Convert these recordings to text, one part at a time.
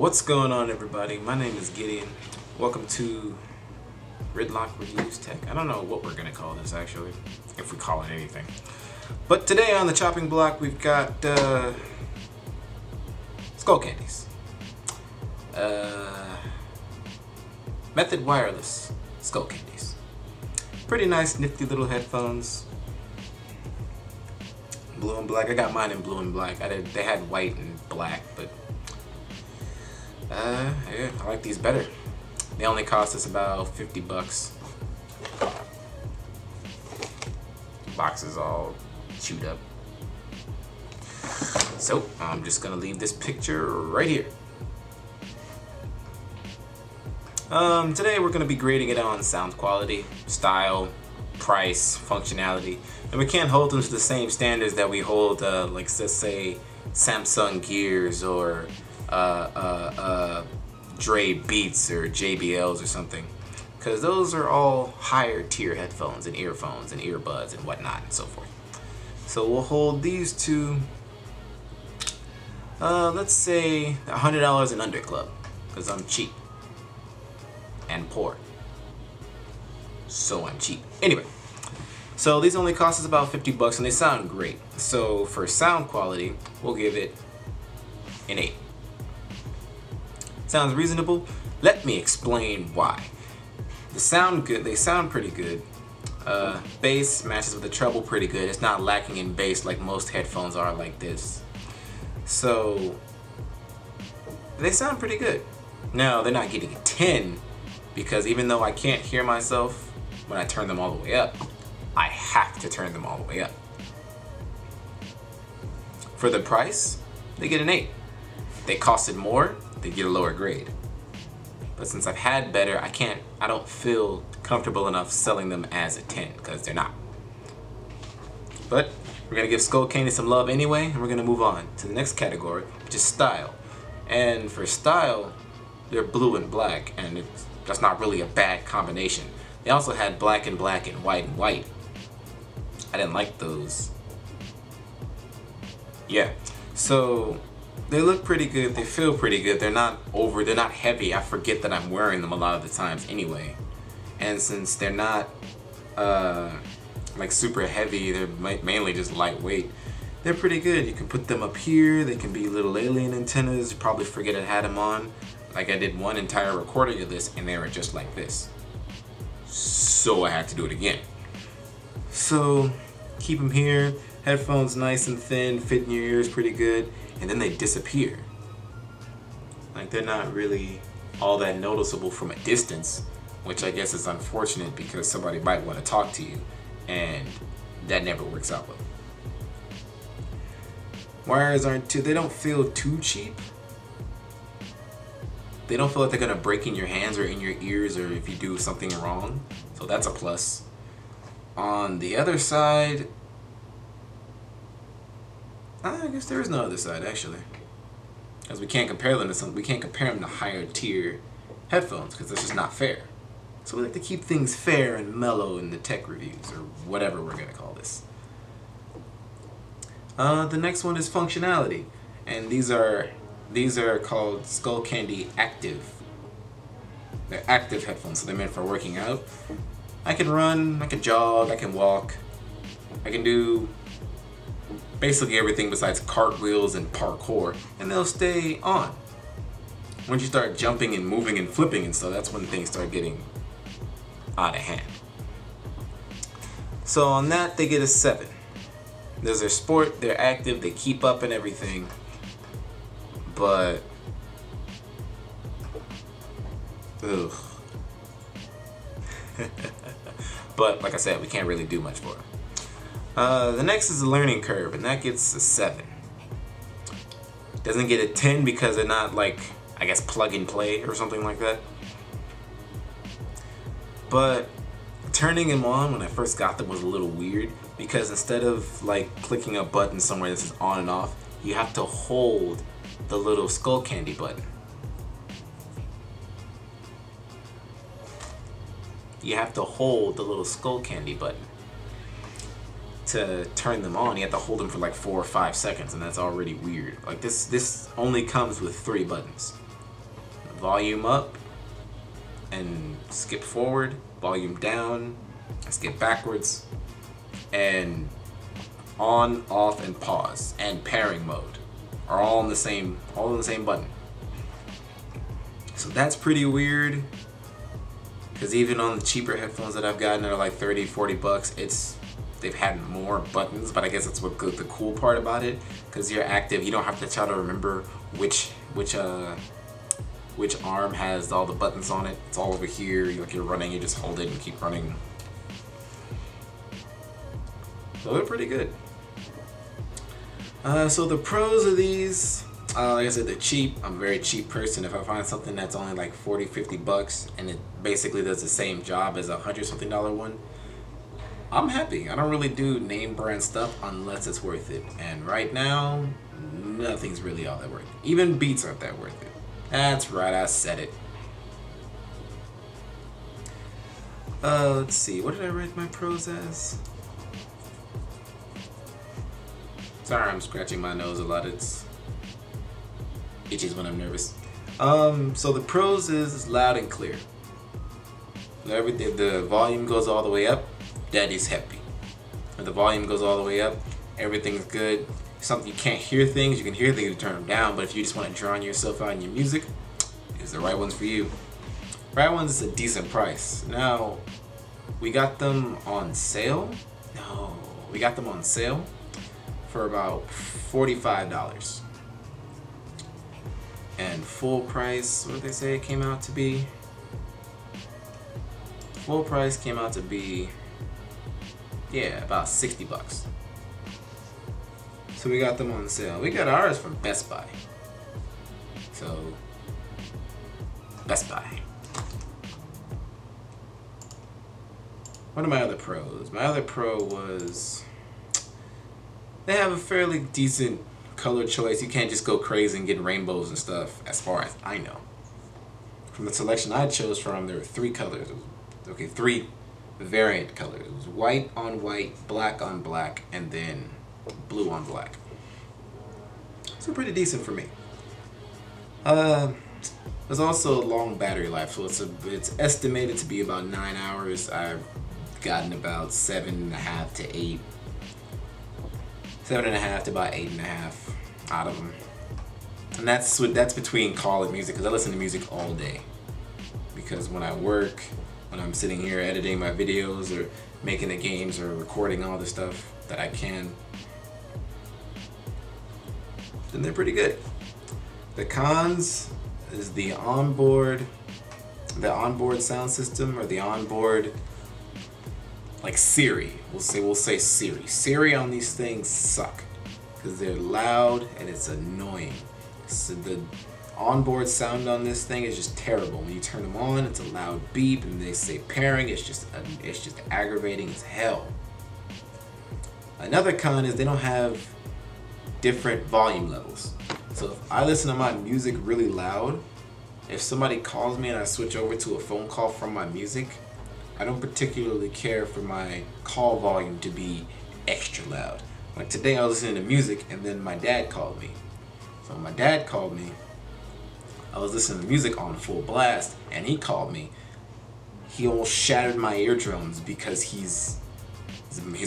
What's going on, everybody? My name is Gideon. Welcome to Gridlock Reviews Tech. I don't know what we're gonna call this actually, if we call it anything. But today on the chopping block we've got SkullCandies. Method wireless SkullCandies. Pretty nice, nifty little headphones. Blue and black. I got mine in blue and black. They had white and black, but yeah, I like these better. They only cost us about 50 bucks. Box is all chewed up. So I'm just gonna leave this picture right here. Today we're gonna be grading it on sound quality, style, price, functionality, and we can't hold them to the same standards that we hold, like let's say Samsung Gears or Dre Beats or JBLs or something, because those are all higher tier headphones and earphones and earbuds and whatnot and so forth. So we'll hold these to let's say $100 and under club, because I'm cheap and poor, so I'm cheap. Anyway, so these only cost us about 50 bucks and they sound great. So for sound quality, we'll give it an 8. Sounds reasonable? Let me explain why. They sound good. They sound pretty good. Bass matches with the treble pretty good. It's not lacking in bass like most headphones are like this. So they sound pretty good. Now they're not getting a 10 because even though I can't hear myself when I turn them all the way up, I have to turn them all the way up. For the price, they get an 8. If they costed more, they get a lower grade. But since I've had better, I don't feel comfortable enough selling them as a 10 because they're not. But we're gonna give SkullCandy some love anyway, and we're gonna move on to the next category, which is style. And for style, they're blue and black, and that's not really a bad combination. They also had black and black and white and white. I didn't like those. Yeah, so they look pretty good, they feel pretty good, they're not heavy. I forget that I'm wearing them a lot of the times anyway. And since they're not like super heavy, they're mainly just lightweight, they're pretty good. You can put them up here, they can be little alien antennas. You probably forget I had them on. Like I did one entire recording of this and they were just like this. So I had to do it again. So keep them here, headphones nice and thin, fit in your ears pretty good, and then they disappear. Like they're not really all that noticeable from a distance, which I guess is unfortunate because somebody might want to talk to you and that never works out well. Wires they don't feel too cheap. They don't feel like they're gonna break in your hands or in your ears or if you do something wrong, so that's a plus. On the other side, I guess there is no other side actually, because we can't compare them to higher tier headphones because that's just not fair. So we like to keep things fair and mellow in the tech reviews or whatever we're gonna call this. The next one is functionality, and these are called SkullCandy Active. They're active headphones, so they're meant for working out. I can run, I can jog, I can walk, I can do basically everything besides cartwheels and parkour, and they'll stay on. Once you start jumping and moving and flipping and stuff, that's when things start getting out of hand. So on that, they get a 7. There's their sport, they're active, they keep up and everything, but ugh. But like I said, we can't really do much for it. The next is the learning curve, and that gets a 7. Doesn't get a 10 because they're not like, I guess, plug and play or something like that. But turning them on when I first got them was a little weird because instead of like clicking a button somewhere that says on and off, you have to hold the little SkullCandy button. You have to hold the little SkullCandy button to turn them on. You have to hold them for like 4 or 5 seconds, and that's already weird. Like this only comes with 3 buttons. volume up and skip forward, volume down, skip backwards, and on, off, and pause, and pairing mode are all in the same button. So that's pretty weird, because even on the cheaper headphones that I've gotten that are like 30, 40 bucks, they've had more buttons, but I guess that's what the cool part about it, because you're active, you don't have to try to remember which arm has all the buttons on it. It's all over here. You're running, you just hold it and keep running. So they're pretty good. So the pros of these, like I said, they're cheap. I'm a very cheap person. If I find something that's only like 40, 50 bucks and it basically does the same job as a $100-something one, I'm happy. I don't really do name brand stuff unless it's worth it. And right now, nothing's really all that worth it. Even Beats aren't that worth it. That's right, I said it. Let's see, what did I rate my pros as? Sorry, I'm scratching my nose a lot. It's itches when I'm nervous. So the pros is loud and clear. Everything, the volume goes all the way up, daddy's happy. When the volume goes all the way up, everything's good. Something you can't hear things, you can hear things, you turn them down, but if you just want to drown yourself out in your music, it's the right ones for you. Right ones is a decent price. Now, we got them on sale. No, we got them on sale for about $45. And full price, what did they say it came out to be? Full price came out to be, yeah, about 60 bucks. So we got them on sale. We got ours from Best Buy. So, Best Buy. What are my other pros? My other pro was they have a fairly decent color choice. You can't just go crazy and get rainbows and stuff, as far as I know. From the selection I chose from, there were 3 colors. Okay, 3 variant colors. It was white on white, black on black, and then blue on black. So pretty decent for me. There's also a long battery life, so it's estimated to be about 9 hours. I've gotten about 7.5 to 8. 7.5 to about 8.5 out of them. And that's between call and music, because I listen to music all day. Because when I work, when I'm sitting here editing my videos or making the games or recording all the stuff that I can, then they're pretty good. The cons is the onboard sound system, or the onboard, like Siri. We'll say Siri. Siri on these things suck because they're loud and it's annoying. So the onboard sound on this thing is just terrible. When you turn them on, it's a loud beep, and they say pairing. It's just aggravating as hell. Another con is they don't have different volume levels. So if I listen to my music really loud, if somebody calls me and I switch over to a phone call from my music, I don't particularly care for my call volume to be extra loud. Like today I was listening to music and then my dad called me. So when my dad called me, I was listening to music on full blast and he called me. He almost shattered my eardrums because he's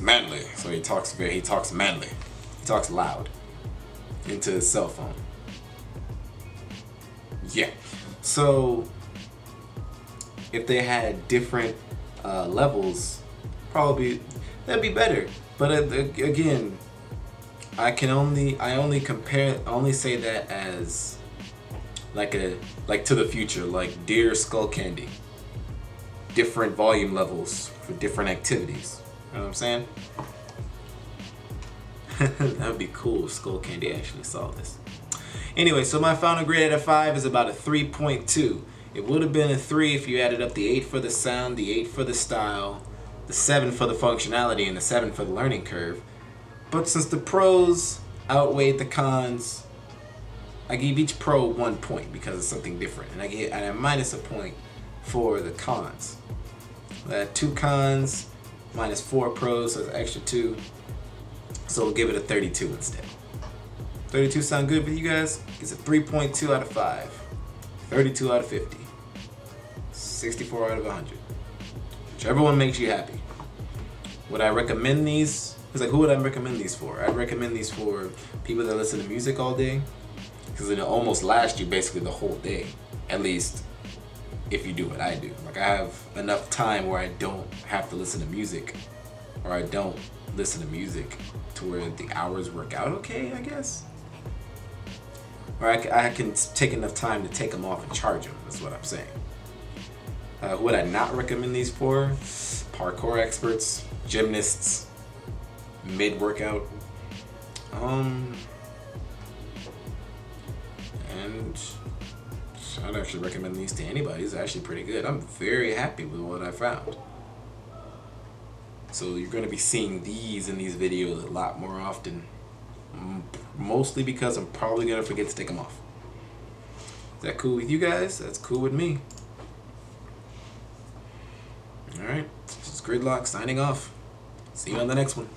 manly. So he talks manly. He talks loud into his cell phone. Yeah. So if they had different levels, probably that'd be better. But again, I only say that as like to the future, like dear SkullCandy, different volume levels for different activities. You know what I'm saying? That would be cool if SkullCandy actually saw this. Anyway, so my final grade out of 5 is about a 3.2. It would have been a 3 if you added up the 8 for the sound, the 8 for the style, the 7 for the functionality, and the 7 for the learning curve. But since the pros outweighed the cons, I gave each pro 1 point because it's something different, and I minus a point for the cons. I had 2 cons minus 4 pros, so it's an extra 2. So we'll give it a 32 instead. 32 sound good for you guys? It's a 3.2 out of 5. 32 out of 50. 64 out of 100. Whichever one makes you happy. Would I recommend these? It's like, who would I recommend these for? I'd recommend these for people that listen to music all day, because it'll almost last you basically the whole day. At least if you do what I do. Like, I have enough time where I don't have to listen to music, or I don't listen to music to where the hours work out okay, I guess. Or I can take enough time to take them off and charge them. That's what I'm saying. Who would I not recommend these for? Parkour experts, gymnasts, mid-workout. And I'd actually recommend these to anybody. These are actually pretty good. I'm very happy with what I found. So you're going to be seeing these in these videos a lot more often. Mostly because I'm probably going to forget to take them off. Is that cool with you guys? That's cool with me. Alright, this is Gridlock signing off. See you on the next one.